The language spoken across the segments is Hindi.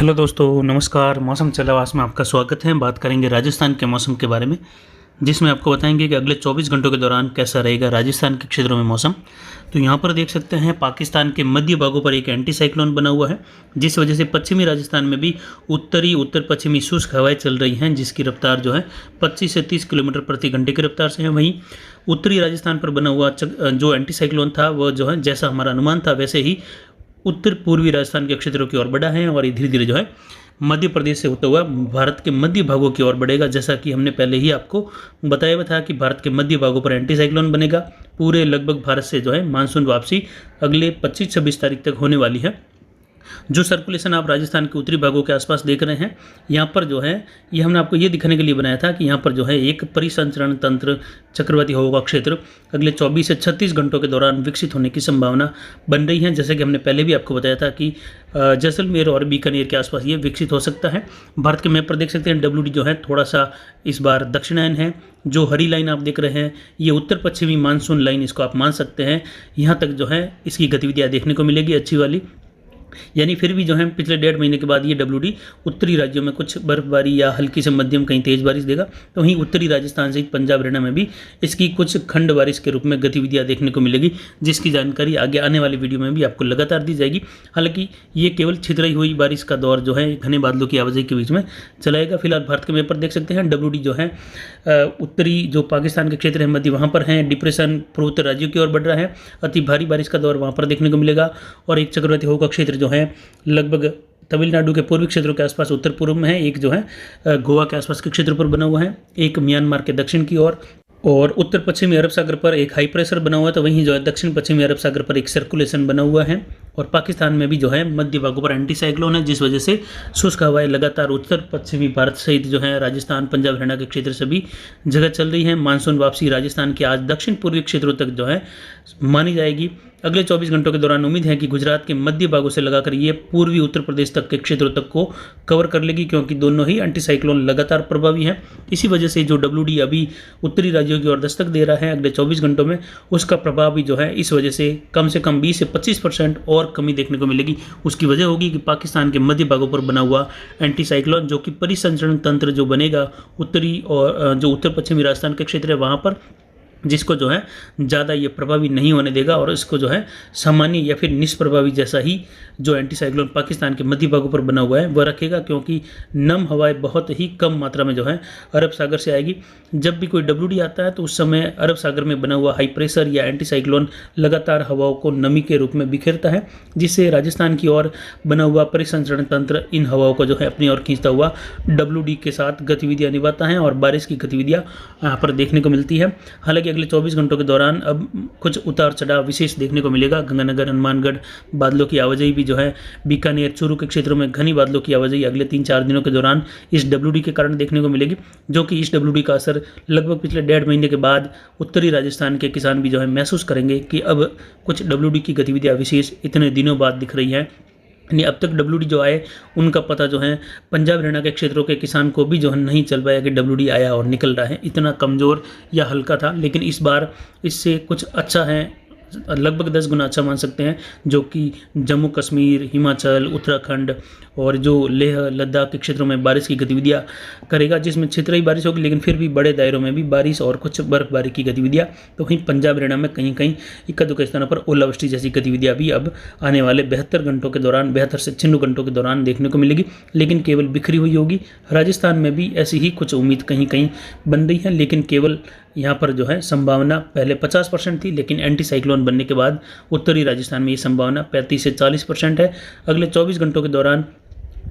हेलो दोस्तों, नमस्कार। मौसम चलावास में आपका स्वागत है। बात करेंगे राजस्थान के मौसम के बारे में, जिसमें आपको बताएंगे कि अगले 24 घंटों के दौरान कैसा रहेगा राजस्थान के क्षेत्रों में मौसम। तो यहाँ पर देख सकते हैं पाकिस्तान के मध्य भागों पर एक एंटी साइक्लोन बना हुआ है, जिस वजह से पश्चिमी राजस्थान में भी उत्तरी उत्तर पश्चिमी शुष्क हवाएं चल रही हैं, जिसकी रफ्तार जो है 25 से 30 किलोमीटर प्रति घंटे की रफ्तार से है। वहीं उत्तरी राजस्थान पर बना हुआ जो एंटी साइक्लोन था वह जो है जैसा हमारा अनुमान था वैसे ही उत्तर पूर्वी राजस्थान के क्षेत्रों की ओर बढ़ा है और ये धीरे धीरे जो है मध्य प्रदेश से होता हुआ भारत के मध्य भागों की ओर बढ़ेगा। जैसा कि हमने पहले ही आपको बताया हुआ था कि भारत के मध्य भागों पर एंटी साइक्लोन बनेगा। पूरे लगभग भारत से जो है मानसून वापसी अगले 25-26 तारीख तक होने वाली है। जो सर्कुलेशन आप राजस्थान के उत्तरी भागों के आसपास देख रहे हैं, यहाँ पर जो है ये हमने आपको ये दिखाने के लिए बनाया था कि यहाँ पर जो है एक परिसंचरण तंत्र चक्रवाती हवा का क्षेत्र अगले 24 से 36 घंटों के दौरान विकसित होने की संभावना बन रही है। जैसे कि हमने पहले भी आपको बताया था कि जैसलमेर और बीकानेर के आसपास ये विकसित हो सकता है। भारत के मैप पर देख सकते हैं WD जो है थोड़ा सा इस बार दक्षिणायन है। जो हरी लाइन आप देख रहे हैं ये उत्तर पश्चिमी मानसून लाइन, इसको आप मान सकते हैं। यहाँ तक जो है इसकी गतिविधियाँ देखने को मिलेगी अच्छी वाली। यानी फिर भी जो है पिछले 1.5 महीने के बाद ये WD उत्तरी राज्यों में कुछ बर्फबारी या हल्की से मध्यम कहीं तेज बारिश देगा। तो वहीं उत्तरी राजस्थान सहित पंजाब हरियाणा में भी इसकी कुछ खंड बारिश के रूप में गतिविधियां देखने को मिलेगी, जिसकी जानकारी आगे आने वाली वीडियो में भी आपको लगातार दी जाएगी। हालांकि ये केवल छितराई हुई बारिश का दौर जो है घने बादलों की आवाजाही के बीच में चलाएगा। फिलहाल भारत के मैप पर देख सकते हैं WD जो है उत्तरी जो पाकिस्तान के क्षेत्र है मध्य वहाँ पर है, डिप्रेशन पूर्वोत्तर राज्यों की ओर बढ़ रहा है। अति भारी बारिश का दौर वहाँ पर देखने को मिलेगा। और एक चक्रवाती हवा का क्षेत्र जो है लगभग तमिलनाडु के पूर्वी क्षेत्रों के आसपास उत्तर पूर्व में है, एक जो है गोवा के आसपास के क्षेत्र पर बना हुआ है, एक म्यांमार के दक्षिण की ओर और उत्तर पश्चिमी अरब सागर पर एक हाई प्रेशर बना हुआ है। तो वहीं जो है दक्षिण पश्चिमी अरब सागर पर एक सर्कुलेशन बना हुआ है और पाकिस्तान में भी जो है मध्य भागों पर एंटी साइक्लोन है, जिस वजह से शुष्क हवाएं लगातार उत्तर पश्चिमी भारत सहित जो है राजस्थान पंजाब हरियाणा के क्षेत्र से भी जगह चल रही है। मानसून वापसी राजस्थान के आज दक्षिण पूर्वी क्षेत्रों तक जो है मानी जाएगी। अगले 24 घंटों के दौरान उम्मीद है कि गुजरात के मध्य भागों से लगाकर ये पूर्वी उत्तर प्रदेश तक के क्षेत्रों तक को कवर कर लेगी, क्योंकि दोनों ही एंटी साइक्लोन लगातार प्रभावी हैं। इसी वजह से जो WD अभी उत्तरी राज्यों की ओर दस्तक दे रहा है अगले 24 घंटों में, उसका प्रभाव भी जो है इस वजह से कम 20 से 25% और कमी देखने को मिलेगी। उसकी वजह होगी कि पाकिस्तान के मध्य भागों पर बना हुआ एंटी साइक्लोन जो कि परिसंचरण तंत्र जो बनेगा उत्तरी और जो उत्तर पश्चिमी राजस्थान के क्षेत्र है वहाँ पर, जिसको जो है ज़्यादा ये प्रभावी नहीं होने देगा और इसको जो है सामान्य या फिर निष्प्रभावी जैसा ही जो एंटी साइक्लोन पाकिस्तान के मध्य भागों पर बना हुआ है वह रखेगा, क्योंकि नम हवाएं बहुत ही कम मात्रा में जो है अरब सागर से आएगी। जब भी कोई WD आता है तो उस समय अरब सागर में बना हुआ हाई प्रेशर या एंटी साइक्लोन लगातार हवाओं को नमी के रूप में बिखेरता है, जिससे राजस्थान की ओर बना हुआ परिसंचरण तंत्र इन हवाओं को जो है अपनी ओर खींचता हुआ WD के साथ गतिविधियाँ निभाता है और बारिश की गतिविधियाँ यहाँ पर देखने को मिलती है। हालांकि अगले 24 घंटों के दौरान अब कुछ उतार चढ़ाव विशेष देखने को मिलेगा। गंगानगर हनुमानगढ़ बादलों की आवाजाही भी जो है बीकानेर चूरू के क्षेत्रों में घनी बादलों की आवाजाही अगले 3-4 दिनों के दौरान इस WD के कारण देखने को मिलेगी, जो कि इस WD का असर लगभग पिछले 1.5 महीने के बाद उत्तरी राजस्थान के किसान भी जो है महसूस करेंगे कि अब कुछ WD की गतिविधियाँ विशेष इतने दिनों बाद दिख रही हैं। अब तक WD जो आए उनका पता जो है पंजाब हरियाणा के क्षेत्रों के किसान को भी जो है नहीं चल पाया कि WD आया और निकल रहा है, इतना कमज़ोर या हल्का था। लेकिन इस बार इससे कुछ अच्छा है, लगभग 10 गुना अच्छा मान सकते हैं, जो कि जम्मू कश्मीर, हिमाचल, उत्तराखंड और जो लेह लद्दाख के क्षेत्रों में बारिश की गतिविधियां करेगा, जिसमें छितराई बारिश होगी लेकिन फिर भी बड़े दायरों में भी बारिश और कुछ बर्फबारी की गतिविधियां। तो वहीं पंजाब हरियाणा में कहीं कहीं इक्का दुक्का स्थानों पर ओलावृष्टि जैसी गतिविधियां भी अब आने वाले 72 घंटों के दौरान 72 से 96 घंटों के दौरान देखने को मिलेगी, लेकिन केवल बिखरी हुई होगी। राजस्थान में भी ऐसी ही कुछ उम्मीद कहीं कहीं बन रही है, लेकिन केवल यहाँ पर जो है संभावना पहले 50% थी, लेकिन एंटी साइक्लोन बनने के बाद उत्तरी राजस्थान में ये संभावना 35 से 40% है। अगले 24 घंटों के दौरान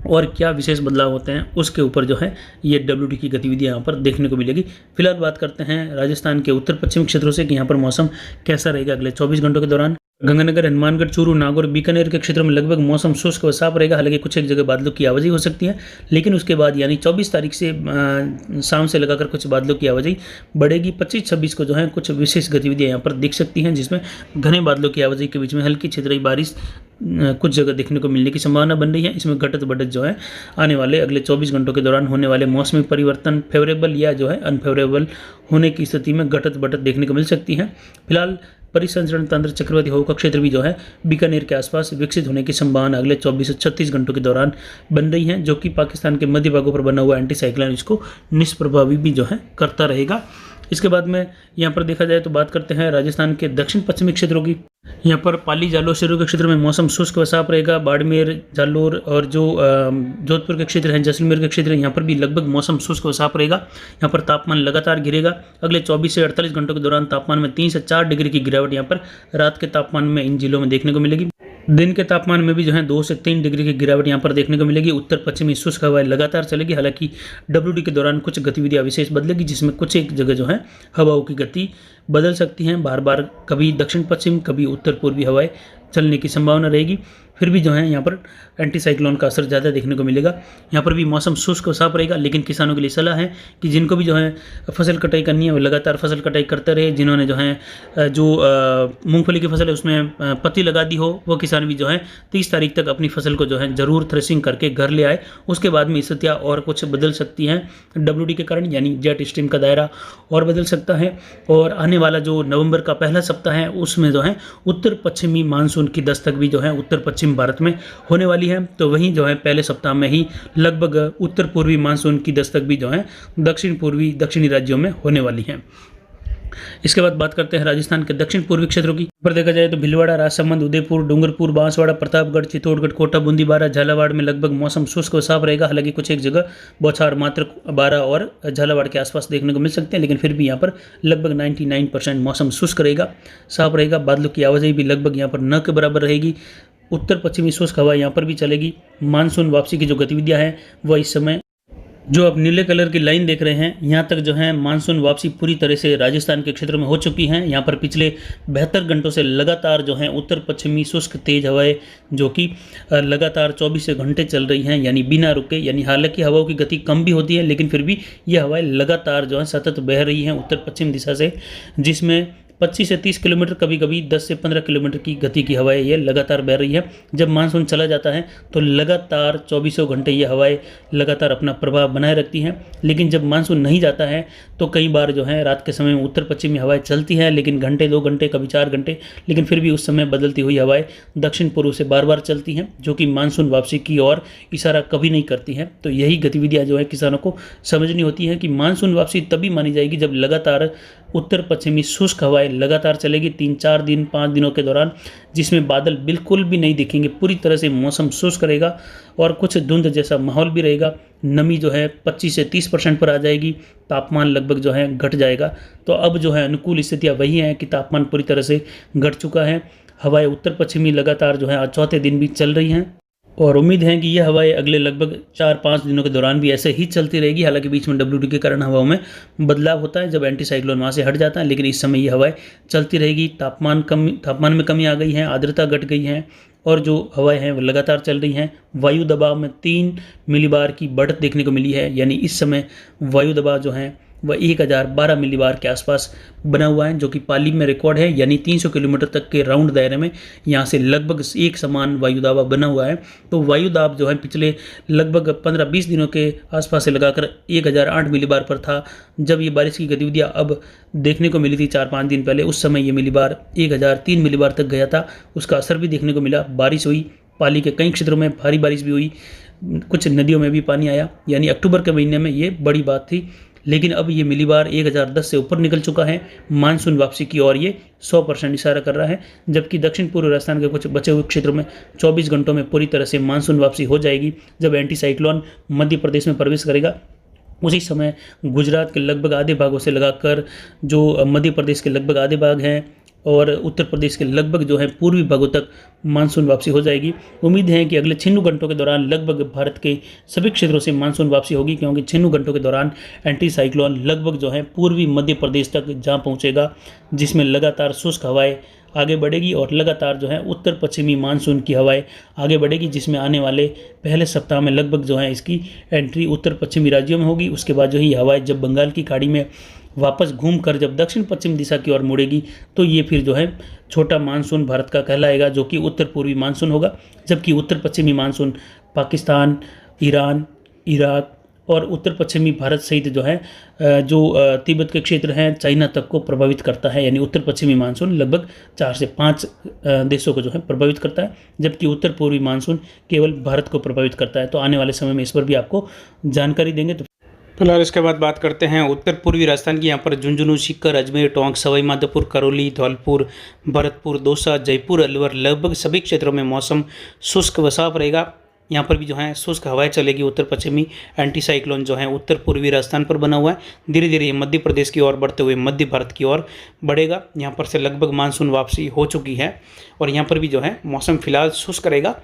और क्या विशेष बदलाव होते हैं उसके ऊपर जो है ये WD की गतिविधियाँ यहाँ पर देखने को मिलेगी। फिलहाल बात करते हैं राजस्थान के उत्तर पश्चिमी क्षेत्रों से कि यहाँ पर मौसम कैसा रहेगा अगले 24 घंटों के दौरान। गंगानगर हनुमानगढ़ चूरू नागौर बीकानेर के क्षेत्रों में लगभग मौसम शुष्क व साफ रहेगा। हालांकि कुछ एक जगह बादलों की आवाजाही हो सकती है, लेकिन उसके बाद यानी 24 तारीख से शाम से लगाकर कुछ बादलों की आवाजाही बढ़ेगी। 25-26 को जो है कुछ विशेष गतिविधियां यहाँ पर दिख सकती हैं, जिसमें घने बादलों की आवाजाही के बीच में हल्की छितराई बारिश कुछ जगह देखने को मिलने की संभावना बन रही है। इसमें घटत बढ़त जो है आने वाले अगले 24 घंटों के दौरान होने वाले मौसमी परिवर्तन फेवरेबल या जो है अनफेवरेबल होने की स्थिति में घटत बढ़त देखने को मिल सकती है। फिलहाल परिसंचरण तंत्र चक्रवाती हवा का क्षेत्र भी जो है बीकानेर के आसपास विकसित होने की संभावना अगले 24 से 36 घंटों के दौरान बन रही है, जो कि पाकिस्तान के मध्य भागों पर बना हुआ एंटी साइक्लोन इसको निष्प्रभावी भी जो है करता रहेगा। इसके बाद में यहाँ पर देखा जाए तो बात करते हैं राजस्थान के दक्षिण पश्चिमी क्षेत्रों की। यहाँ पर पाली जालौर शेरू के क्षेत्र में मौसम शुष्क व साफ रहेगा। बाड़मेर, जालौर और जो जोधपुर के क्षेत्र हैं, जैसलमेर के क्षेत्र हैं, यहाँ पर भी लगभग मौसम शुष्क व साफ रहेगा। यहाँ पर तापमान लगातार गिरेगा। अगले 24 से 48 घंटों के दौरान तापमान में 3 से 4 डिग्री की गिरावट यहाँ पर रात के तापमान में इन जिलों में देखने को मिलेगी। दिन के तापमान में भी जो है 2 से 3 डिग्री की गिरावट यहाँ पर देखने को मिलेगी। उत्तर पश्चिमी शुष्क हवाएं लगातार चलेगी। हालांकि WD के दौरान कुछ गतिविधियां विशेष बदलेगी, जिसमें कुछ एक जगह जो है हवाओं की गति बदल सकती हैं। बार बार कभी दक्षिण पश्चिम कभी उत्तर पूर्वी हवाएं चलने की संभावना रहेगी। फिर भी जो है यहाँ पर एंटी साइक्लोन का असर ज़्यादा देखने को मिलेगा। यहाँ पर भी मौसम शुष्क और साफ रहेगा, लेकिन किसानों के लिए सलाह है कि जिनको भी जो है फसल कटाई करनी है वो लगातार फसल कटाई करते रहे। जिन्होंने जो है मूंगफली की फसल है उसमें पत्ती लगा दी हो, वो किसान भी जो है 30 तारीख तक अपनी फसल को जो है ज़रूर थ्रेसिंग करके घर ले आए। उसके बाद में स्थितियाँ और कुछ बदल सकती हैं WD के कारण, यानी जेट स्ट्रीम का दायरा और बदल सकता है। और आने वाला जो नवंबर का पहला सप्ताह है उसमें जो है उत्तर पश्चिमी मानसून की दस्तक भी जो है उत्तर पश्चिम भारत में होने वाली है। तो वहीं जो है पहले सप्ताह में ही लगभग उत्तर पूर्वी मानसून की दस्तक भी जो है दक्षिणी राज्यों में होने वाली है। इसके बाद बात करते हैं राजस्थान के दक्षिण पूर्वी क्षेत्रों की। पर देखा जाए तो भीलवाड़ा, राजसमंद, उदयपुर, डूंगरपुर, बांसवाड़ा, प्रतापगढ़, चित्तौड़गढ़, कोटा, बूंदी, बारा, झालावाड़ में लगभग मौसम शुष्क और साफ रहेगा। हालांकि कुछ एक जगह बौछार मात्र बारा और झालावाड़ के आसपास देखने को मिल सकते हैं, लेकिन फिर भी यहाँ पर लगभग 99% मौसम शुष्क रहेगा, साफ रहेगा। बादलों की आवाजाही भी लगभग यहाँ पर न के बराबर रहेगी। उत्तर पश्चिमी शुष्क हवा यहाँ पर भी चलेगी। मानसून वापसी की जो गतिविधियाँ हैं वह इस समय जो आप नीले कलर की लाइन देख रहे हैं, यहाँ तक जो है मानसून वापसी पूरी तरह से राजस्थान के क्षेत्र में हो चुकी हैं। यहाँ पर पिछले 72 घंटों से लगातार जो है उत्तर पश्चिमी शुष्क तेज हवाएं जो कि लगातार 24 घंटे चल रही हैं, यानी बिना रुके। यानी हालांकि हवाओं की गति कम भी होती है, लेकिन फिर भी ये हवाएं लगातार जो है सतत बह रही हैं उत्तर पश्चिम दिशा से, जिसमें 25 से 30 किलोमीटर, कभी कभी 10 से 15 किलोमीटर की गति की हवाएं ये लगातार बह रही है। जब मानसून चला जाता है तो लगातार 24 घंटे ये हवाएं लगातार अपना प्रभाव बनाए रखती हैं। लेकिन जब मानसून नहीं जाता है तो कई बार जो है रात के समय में उत्तर पश्चिमी हवाएं चलती हैं, लेकिन घंटे 2 घंटे कभी 4 घंटे, लेकिन फिर भी उस समय बदलती हुई हवाएं दक्षिण पूर्व से बार बार चलती हैं, जो कि मानसून वापसी की ओर इशारा कभी नहीं करती हैं। तो यही गतिविधियाँ जो है किसानों को समझनी होती हैं कि मानसून वापसी तभी मानी जाएगी जब लगातार उत्तर पश्चिमी शुष्क हवाएं लगातार चलेगी 3-4 दिन 5 दिनों के दौरान, जिसमें बादल बिल्कुल भी नहीं दिखेंगे। पूरी तरह से मौसम शुष्क रहेगा और कुछ धुंध जैसा माहौल भी रहेगा। नमी जो है 25 से 30% पर आ जाएगी। तापमान लगभग जो है घट जाएगा। तो अब जो है अनुकूल स्थितियाँ वही हैं कि तापमान पूरी तरह से घट चुका है। हवाएं उत्तर पश्चिमी लगातार जो है आज चौथे दिन भी चल रही हैं और उम्मीद है कि यह हवाएं अगले लगभग 4-5 दिनों के दौरान भी ऐसे ही चलती रहेगी। हालांकि बीच में WD के कारण हवाओं में बदलाव होता है जब एंटी साइक्लोन वहाँ से हट जाता है, लेकिन इस समय ये हवाएं चलती रहेगी। तापमान में कमी आ गई है, आर्द्रता घट गई है और जो हवाएं हैं वो लगातार चल रही हैं। वायु दबाव में 3 मिलीबार की बढ़त देखने को मिली है, यानी इस समय वायु दबाव जो है वह 1012 मिलीबार के आसपास बना हुआ है, जो कि पाली में रिकॉर्ड है। यानी 300 किलोमीटर तक के राउंड दायरे में यहाँ से लगभग एक समान वायु दाब बना हुआ है। तो वायु दाब जो है पिछले लगभग 15-20 दिनों के आसपास से लगाकर 1008 मिलीबार पर था। जब ये बारिश की गतिविधियाँ अब देखने को मिली थी 4-5 दिन पहले, उस समय ये मिलीबार 1003 मिलीबार तक गया था। उसका असर भी देखने को मिला। बारिश हुई, पाली के कई क्षेत्रों में भारी बारिश भी हुई, कुछ नदियों में भी पानी आया। यानी अक्टूबर के महीने में ये बड़ी बात थी, लेकिन अब ये मिलीबार 1010 से ऊपर निकल चुका है। मानसून वापसी की ओर ये 100% इशारा कर रहा है। जबकि दक्षिण पूर्व राजस्थान के कुछ बचे हुए क्षेत्रों में 24 घंटों में पूरी तरह से मानसून वापसी हो जाएगी। जब एंटी साइक्लोन मध्य प्रदेश में प्रवेश करेगा उसी समय गुजरात के लगभग आधे भागों से लगाकर जो मध्य प्रदेश के लगभग आधे भाग हैं और उत्तर प्रदेश के लगभग जो है पूर्वी भागों तक मानसून वापसी हो जाएगी। उम्मीद है कि अगले 96 घंटों के दौरान लगभग भारत के सभी क्षेत्रों से मानसून वापसी होगी, क्योंकि 96 घंटों के दौरान एंटी साइक्लोन लगभग जो है पूर्वी मध्य प्रदेश तक जहाँ पहुँचेगा, जिसमें लगातार शुष्क हवाएं आगे बढ़ेगी और लगातार जो है उत्तर पश्चिमी मानसून की हवाएं आगे बढ़ेगी, जिसमें आने वाले पहले सप्ताह में लगभग जो है इसकी एंट्री उत्तर पश्चिमी राज्यों में होगी। उसके बाद जो ही हवाएं जब बंगाल की खाड़ी में वापस घूमकर जब दक्षिण पश्चिम दिशा की ओर मुड़ेगी तो ये फिर जो है छोटा मानसून भारत का कहलाएगा, जो कि उत्तर पूर्वी मानसून होगा। जबकि उत्तर पश्चिमी मानसून पाकिस्तान, ईरान, इराक और उत्तर पश्चिमी भारत सहित जो है तिब्बत के क्षेत्र हैं चाइना तक को प्रभावित करता है। यानी उत्तर पश्चिमी मानसून लगभग 4 से 5 देशों को जो है प्रभावित करता है, जबकि उत्तर पूर्वी मानसून केवल भारत को प्रभावित करता है। तो आने वाले समय में इस पर भी आपको जानकारी देंगे। तो फिलहाल इसके बाद बात करते हैं उत्तर पूर्वी राजस्थान की। यहाँ पर झुंझुनू, सीकर, अजमेर, टोंक, सवाई माधोपुर, करौली, धौलपुर, भरतपुर, दौसा, जयपुर, अलवर, लगभग सभी क्षेत्रों में मौसम शुष्क व साफ रहेगा। यहाँ पर भी जो है शुष्क हवाएं चलेगी। उत्तर पश्चिमी एंटी साइक्लोन जो है उत्तर पूर्वी राजस्थान पर बना हुआ है, धीरे धीरे मध्य प्रदेश की ओर बढ़ते हुए मध्य भारत की ओर बढ़ेगा। यहाँ पर से लगभग मानसून वापसी हो चुकी है और यहाँ पर भी जो है मौसम फिलहाल शुष्क रहेगा।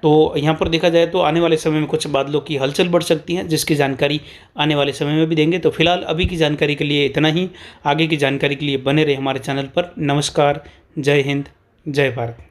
तो यहाँ पर देखा जाए तो आने वाले समय में कुछ बादलों की हलचल बढ़ सकती है, जिसकी जानकारी आने वाले समय में भी देंगे। तो फिलहाल अभी की जानकारी के लिए इतना ही। आगे की जानकारी के लिए बने रहे हमारे चैनल पर। नमस्कार, जय हिंद, जय भारत।